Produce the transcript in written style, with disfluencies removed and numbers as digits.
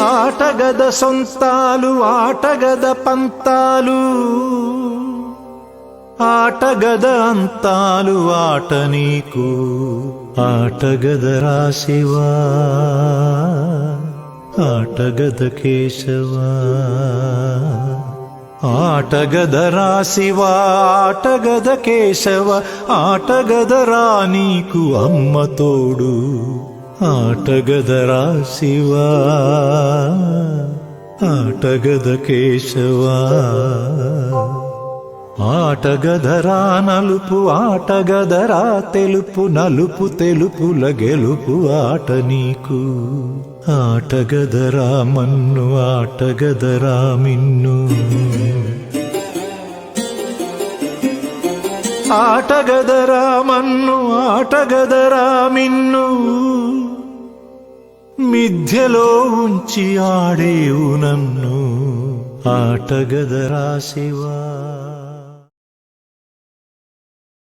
ఆటగద సొంతాలు ఆటగద పంతాలు ఆటగద అంతాలు ఆట నీకు ఆటగద రాశివా ఆటగద కేశవా ఆటగద రాశివా ఆటగద కేశవ ఆటగద రా నీకు అమ్మ తోడు ఆటగద రాశివా ఆటగద కేశవా ఆటగదరా నలుపు ఆటగదరా తెలుపు నలుపు తెలుపుల గెలుపు ఆట నీకు ఆటగదరా మన్ను ఆటగదరా మిన్ను ఆటగదరా మన్ను ఆటగదరా మిన్ను మిథ్యలో ఉంచి ఆడేవు నన్ను ఆటగదరా శివా.